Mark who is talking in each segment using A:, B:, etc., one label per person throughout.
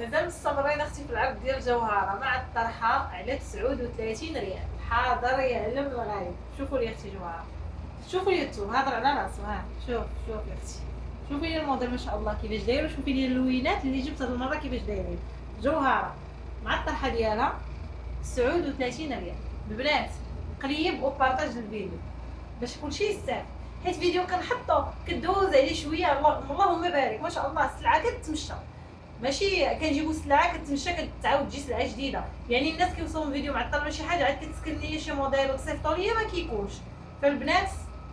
A: مازال مستمرين اختي في العرض ديال جوهره مع الطرحه على 39 ريال. حاضر يعلم الغايب. شوفوا لي اختي جوهره، شوفوا لي انتو هضر على راسو. ها شوف يا اختي، شوفي لي الموديل ما شاء الله كيفاش داير، وشوفي لي اللوينات اللي جبت هاد المره كيفاش دايرين. جوهره مع الطرحه ديالها 39 ريال. البنات قليب وبارطاج الفيديو باش كلشي يستافد، حيت فيديو كنحطو كدوز عليه شويه. اللهم بارك ما شاء الله السلعه كتمشى، ماشي كنجيبو سلعه كتمشى كتعاود تجي سلعه جديده. يعني الناس كيوصلوا فيديو معطل ماشي حاجه عاد كتسكن ليا شي موديل وتصيفطوا ليا ما كيكونش. فالبنات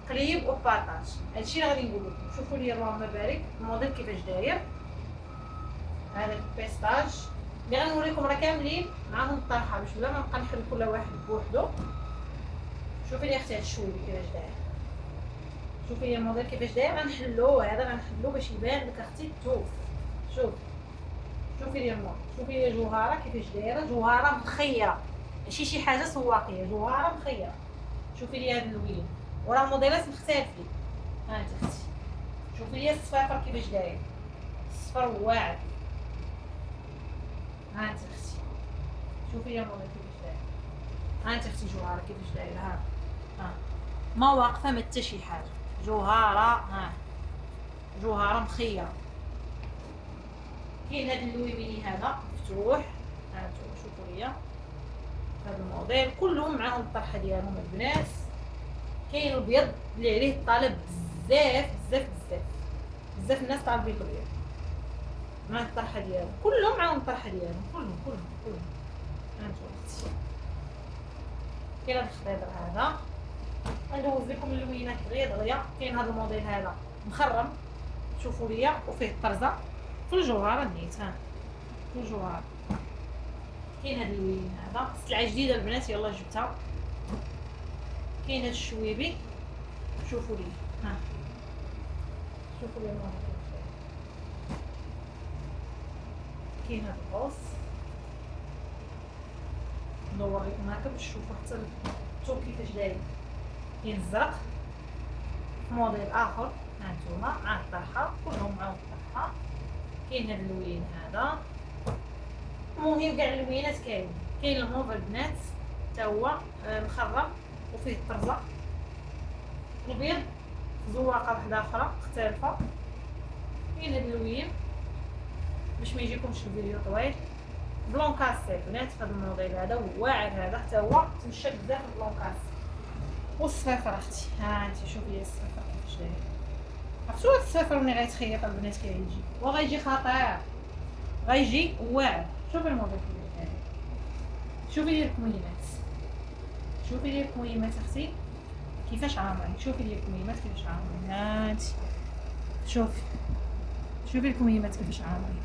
A: قليب وبارطاج، هادشي اللي غادي نقول لكم. شوفوا لي اللهم بارك الموديل كيفاش داير. هذا البيستاج اللي غنوريكم راه كاملين معاهم الطرحه باش بلا ما نبقى نحل كل واحد بوحدو. شوفي لي اختي هاد الشوي كيفاش داير، شوفي لي الموديل كيفاش داير. غنحلو هذا غنحلو باش يبان لك اختي التوف. شوفي لي الموديل، شوفي لي جوهره كيفاش دايره. جوهره مخيره ماشي شي حاجه سواقيه، جوهره مخيره. شوفي لي هاد اللوين وراه موديلات مختلفين. ها انت اختي شوفي لي الصفافر كيفاش داير، الصفر واعر. ها انت اختي شوفي لي الموديل كيفاش داير. ها انت اختي جوهره كيفاش دايره. ها ما واقفه ما حتى شي حاجه. جوهره جوهره مخيره. كاين هاد اللويبيني هذا مفتوح. ها انتم شوفوا ليا هاد الموديل كلهم معاهم الطرحه ديالهم البنات. كاين الابيض اللي عليه الطلب بزاف الناس طالبين الابيض مع الطرحه ديالهم. كلهم معاهم الطرحه ديالهم كلهم. ها انتم اختي كاين هاد الخضيضر هذا. غندوز لكم اللوينات دغيا. كاين هذا الموديل هذا مخرم شوفوا ليا وفيه الطرزه في الجوهره نيت. ها في الجوهره. كاين هذا اللوين هذا سلعه جديده البنات يلاه جبتها. كاين هذا الشويبي شوفوا لي. ها شوفوا لي الموديل. كاين هذا البوص ندور لكم هكا باش تشوفوا حتى الثوب كيفاش داير. كاين الزرق موديل اخر. ها نتوما مع الطرحه كلهم معاهم الطرحه. كاين هذا اللوين هذا. المهم كاع اللوينات كاين الموف البنات حتى هو مخرم وفيه الطرزه. الابيض زواقه وحده اخرى مختلفه. كاين هذا اللوين باش ما يجيكمش الفيديو طويل. بلون كاسي البنات في هذا الموديل هذا واعر. هذا حتى هو تمشى بزاف البلون كاسي. والصفافر اختي ها انت شوفي لي الصفافر كيفاش داير. عرفتوا هاد الصفافر ملي غيتخيط البنات كيجي وغيجي خطير، غيجي واعر. شوفي الموديل كيفاش داير. شوفي لي الكميمات، شوفي لي الكميمات اختي كيفاش عامرين. شوفي لي الكميمات كيفاش عامرين. ها انت شوفي الكميمات كيفاش عامرين.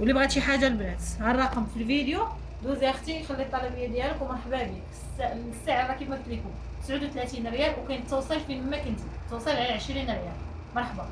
A: واللي بغات شي حاجه البنات ها الرقم في الفيديو دوزي اختي خلي الطلبيه ديالك ومرحبا بك. السعر كيف قلت لكم 39 ريال، وكاين التوصيل فين ما كنتي توصيل على 20 ريال. مرحبا.